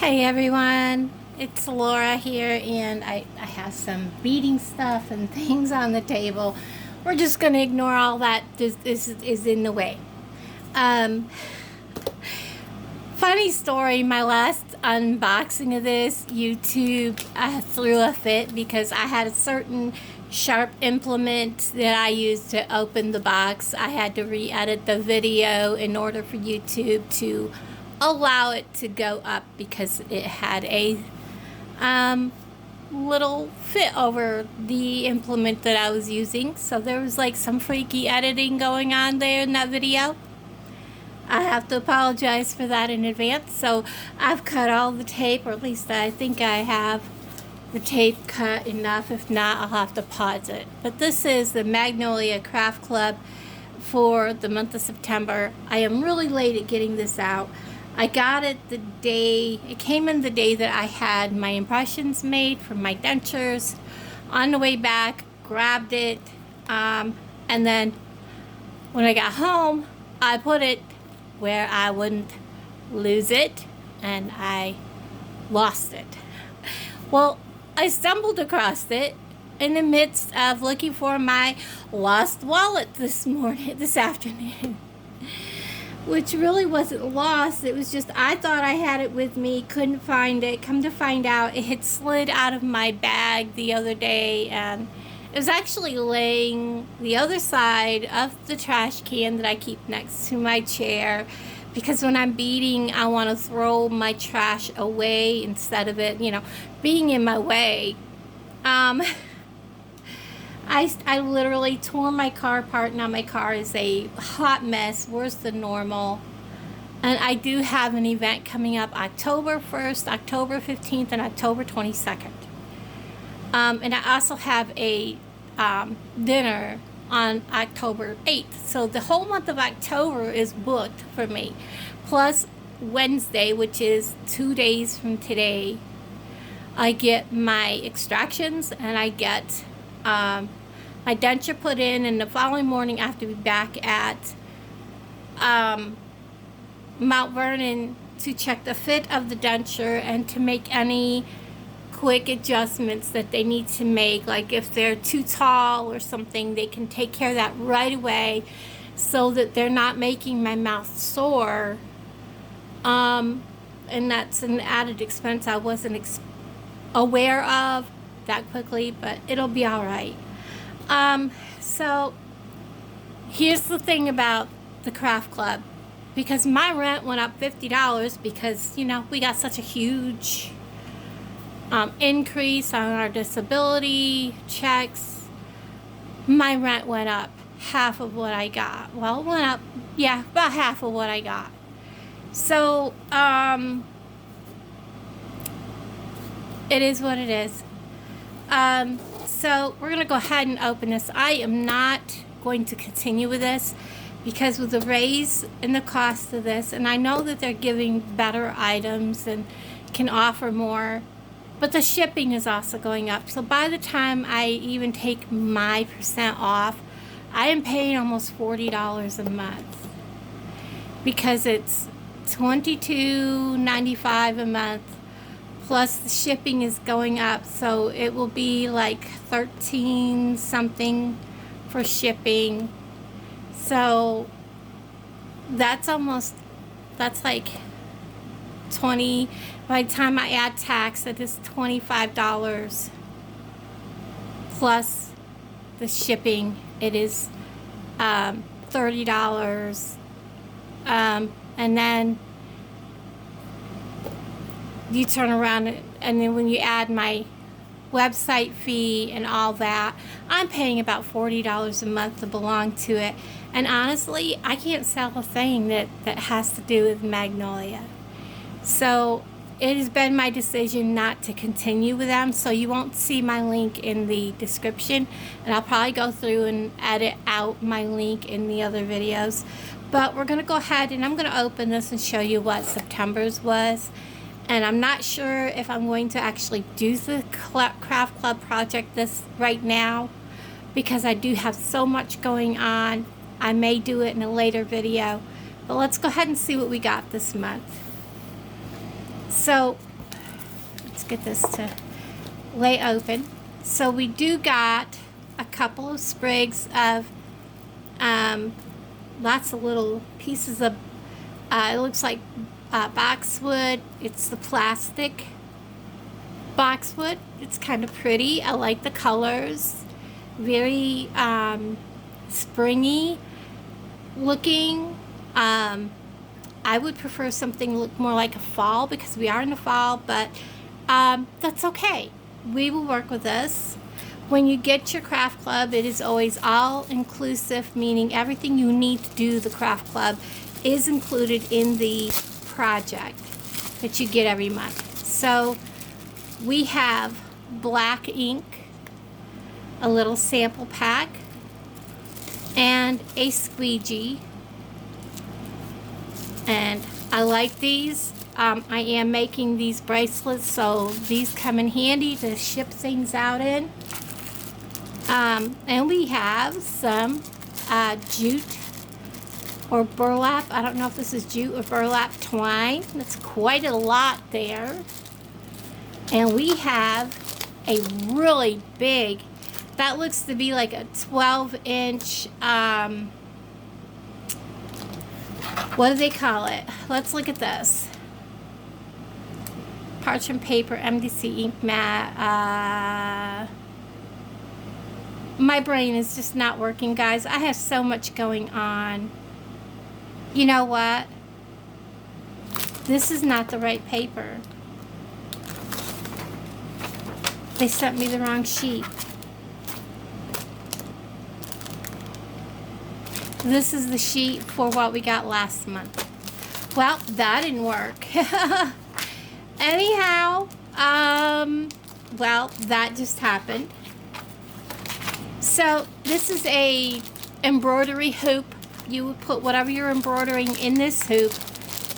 Hey everyone, it's Laura here, and I have some beading stuff and things on the table. We're just going to ignore all that is in the way. Funny story, my last unboxing of this, YouTube threw a fit because I had a certain sharp implement that I used to open the box. I had to re-edit the video in order for YouTube to allow it to go up because it had a little fit over the implement that I was using. So there was like some freaky editing going on there in that video. I have to apologize for that in advance. So I've cut all the tape, or at least I think I have the tape cut enough. If not, I'll have to pause it. But this is the Magnolia Craft Club for the month of September. I am really late at getting this out. I got it it came in the day that I had my impressions made for my dentures. On the way back, grabbed it, and then when I got home, I put it where I wouldn't lose it, and I lost it. Well, I stumbled across it in the midst of looking for my lost wallet this afternoon. Which really wasn't lost. It was just I thought I had it with me, couldn't find it. Come to find out, it had slid out of my bag the other day, and it was actually laying the other side of the trash can that I keep next to my chair, because when I'm beading, I want to throw my trash away instead of it, being in my way. I literally tore my car apart. Now my car is a hot mess, worse than normal. And I do have an event coming up October 1st, October 15th, and October 22nd. And I also have a dinner on October 8th. So the whole month of October is booked for me. Plus Wednesday, which is 2 days from today, I get my extractions and I get my denture put in, and the following morning I have to be back at Mount Vernon to check the fit of the denture and to make any quick adjustments that they need to make. Like if they're too tall or something, they can take care of that right away so that they're not making my mouth sore. And that's an added expense I wasn't aware of that quickly, but it'll be all right. So here's the thing about the craft club, because my rent went up $50 because we got such a huge increase on our disability checks. My rent went up half of what I got. Well, it went up, about half of what I got. So it is what it is. So we're going to go ahead and open this. I am not going to continue with this because with the raise in the cost of this, and I know that they're giving better items and can offer more, but the shipping is also going up. So by the time I even take my percent off, I am paying almost $40 a month because it's $22.95 a month. Plus the shipping is going up, so it will be like 13 something for shipping. So that's like 20, by the time I add tax, that is $25 plus the shipping. It is $30, and then you turn around and then when you add my website fee and all that, I'm paying about $40 a month to belong to it. And honestly, I can't sell a thing that has to do with Magnolia. So it has been my decision not to continue with them. So you won't see my link in the description, and I'll probably go through and edit out my link in the other videos. But we're going to go ahead and I'm going to open this and show you what September's was. And I'm not sure if I'm going to actually do the craft club project right now, because I do have so much going on. I may do it in a later video, but let's go ahead and see what we got this month. So Let's get this to lay open. So we do got a couple of sprigs of lots of little pieces of it looks like boxwood. It's the plastic boxwood. It's kind of pretty. I like the colors. Very springy looking. I would prefer something look more like a fall because we are in the fall, but that's okay. We will work with this. When you get your craft club, it is always all inclusive, meaning everything you need to do the craft club is included in the project that you get every month. So we have black ink, a little sample pack, and a squeegee. And I like these. I am making these bracelets, so these come in handy to ship things out in. And we have some jute or burlap. I don't know if this is jute or burlap twine. That's quite a lot there. And we have a really big, that looks to be like a 12-inch, what do they call it? Let's look at this. Parchment paper, MDC ink mat. My brain is just not working, guys. I have so much going on. You know what? This is not the right paper. They sent me the wrong sheet. This is the sheet for what we got last month. Well, that didn't work. Anyhow, well, that just happened. So this is a embroidery hoop. You would put whatever you're embroidering in this hoop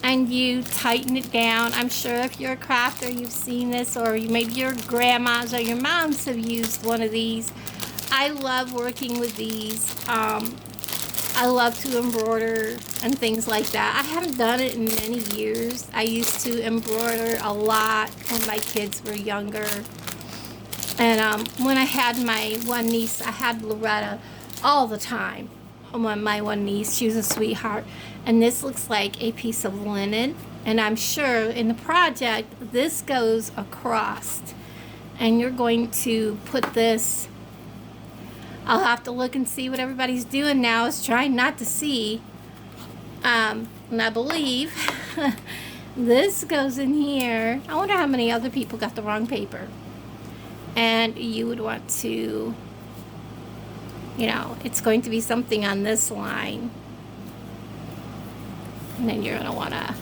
and you tighten it down. I'm sure if you're a crafter, you've seen this, or maybe your grandmas or your moms have used one of these. I love working with these. I love to embroider and things like that. I haven't done it in many years. I used to embroider a lot when my kids were younger. And when I had my one niece, I had Loretta all the time. My one niece, she was a sweetheart. And this looks like a piece of linen. And I'm sure in the project, this goes across. And you're going to put this, I'll have to look and see what everybody's doing now, is trying not to see. And I believe this goes in here. I wonder how many other people got the wrong paper. And you would want to, you know, it's going to be something on this line. And then you're going to want to,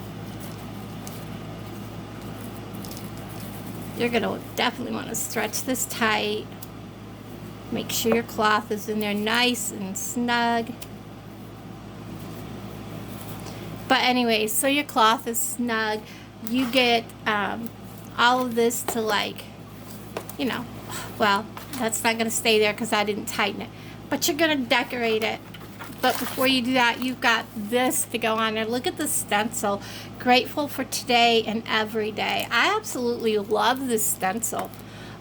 you're going to definitely want to stretch this tight. Make sure your cloth is in there nice and snug. But anyway, so your cloth is snug. You get all of this to, like, you know, well, that's not going to stay there because I didn't tighten it. But you're going to decorate it. But before you do that, you've got this to go on there. Look at the stencil. Grateful for today and every day. I absolutely love this stencil.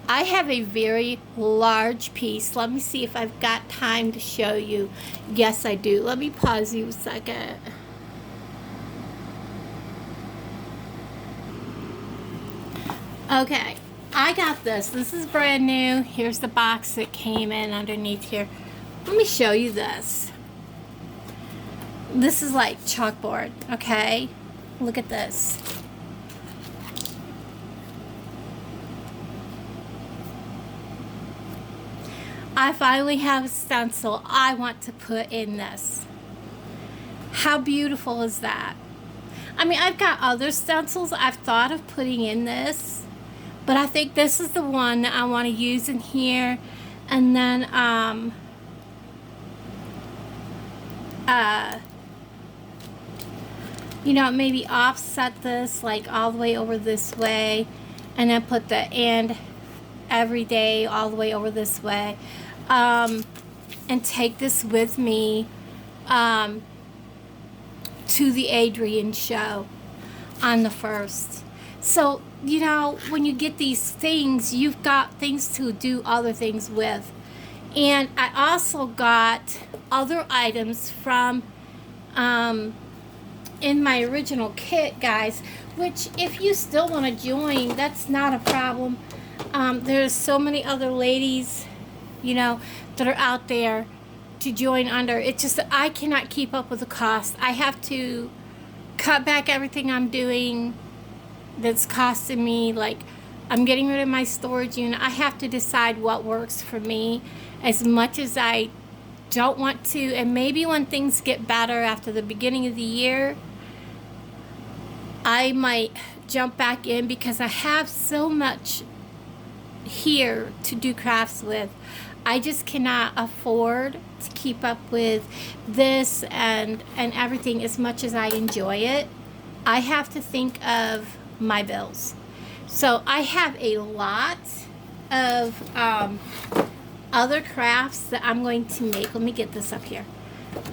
I have a very large piece. Let me see if I've got time to show you. Yes, I do. Let me pause you a second. Okay, I got this. This is brand new. Here's the box that came in underneath here. Let me show you this. This is like chalkboard, okay? Look at this. I finally have a stencil I want to put in this. How beautiful is that? I mean, I've got other stencils I've thought of putting in this, but I think this is the one that I want to use in here. And then, you know, maybe offset this like all the way over this way, and then put the "and every day" all the way over this way, and take this with me to the Adrian show on the 1st. So, you know, when you get these things, you've got things to do other things with. And I also got other items from in my original kit, guys, which if you still want to join, that's not a problem. There's so many other ladies, you know, that are out there to join under. It's just that I cannot keep up with the cost. I have to cut back everything I'm doing that's costing me. Like, I'm getting rid of my storage unit. I have to decide what works for me, as much as I don't want to. And maybe when things get better after the beginning of the year, I might jump back in, because I have so much here to do crafts with. I just cannot afford to keep up with this and everything as much as I enjoy it. I have to think of my bills. So I have a lot of other crafts that I'm going to make. Let me get this up here.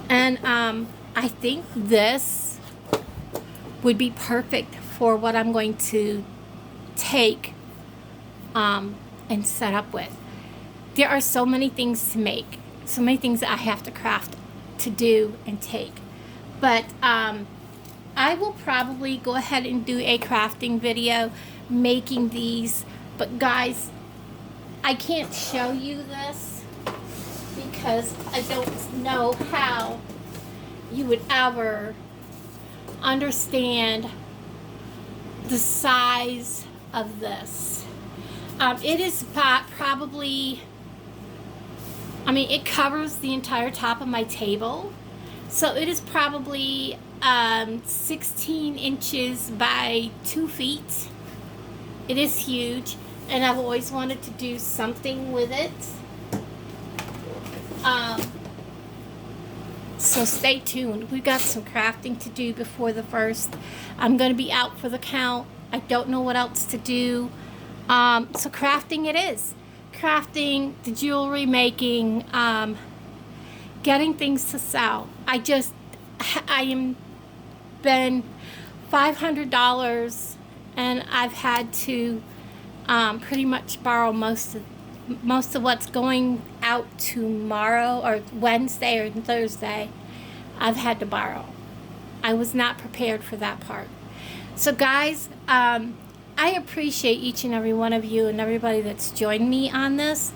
And I think this would be perfect for what I'm going to take and set up with. There are so many things to make, so many things that I have to craft, to do and take. But I will probably go ahead and do a crafting video making these. But guys, I can't show you this because I don't know how you would ever understand the size of this. It is probably, I mean, it covers the entire top of my table. So it is probably 16 inches by 2 feet. It is huge, and I've always wanted to do something with it. So stay tuned. We've got some crafting to do before the 1st. I'm going to be out for the count. I don't know what else to do. So crafting it is. Crafting, the jewelry making, getting things to sell. I am been $500, and I've had to pretty much borrow most of what's going out tomorrow or Wednesday or Thursday. I've had to borrow. I was not prepared for that part. So guys, I appreciate each and every one of you and everybody that's joined me on this.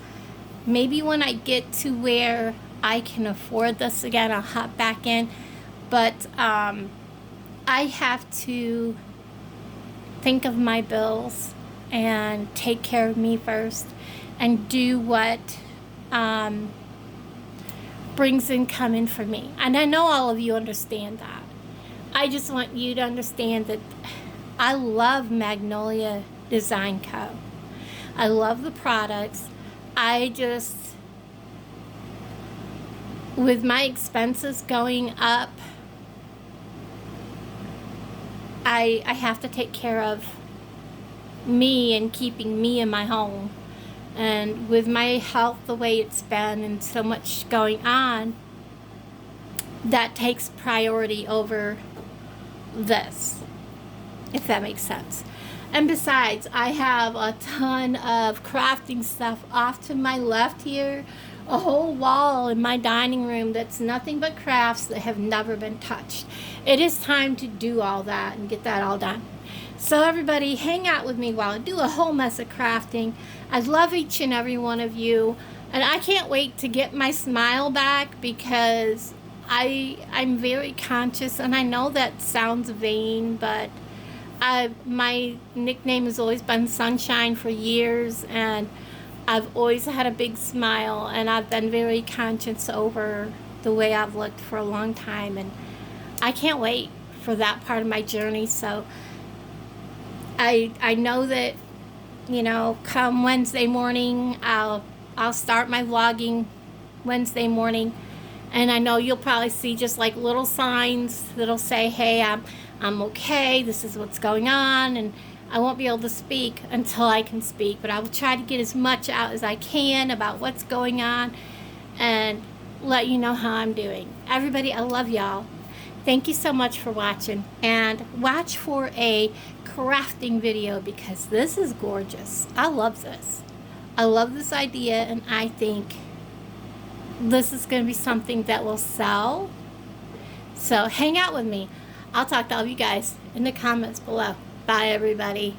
Maybe when I get to where I can afford this again, I'll hop back in. But I have to think of my bills and take care of me first and do what brings income in for me. And I know all of you understand that. I just want you to understand that I love Magnolia Design Co. I love the products. With my expenses going up, I have to take care of me and keeping me in my home. And with my health the way it's been and so much going on, that takes priority over this, if that makes sense. And besides, I have a ton of crafting stuff off to my left here, a whole wall in my dining room that's nothing but crafts that have never been touched. It is time to do all that and get that all done. So everybody, hang out with me while I do a whole mess of crafting. I love each and every one of you, and I can't wait to get my smile back, because I'm very conscious, and I know that sounds vain, but my nickname has always been Sunshine for years, and I've always had a big smile, and I've been very conscious over the way I've looked for a long time, and I can't wait for that part of my journey. So I know that, you know, come Wednesday morning, I'll start my vlogging Wednesday morning, and I know you'll probably see just like little signs that'll say, hey, I'm okay, this is what's going on, and I won't be able to speak until I can speak, but I will try to get as much out as I can about what's going on and let you know how I'm doing. Everybody, I love y'all. Thank you so much for watching, and watch for a crafting video because this is gorgeous. I love this. I love this idea, and I think this is going to be something that will sell. So hang out with me. I'll talk to all of you guys in the comments below. Bye, everybody.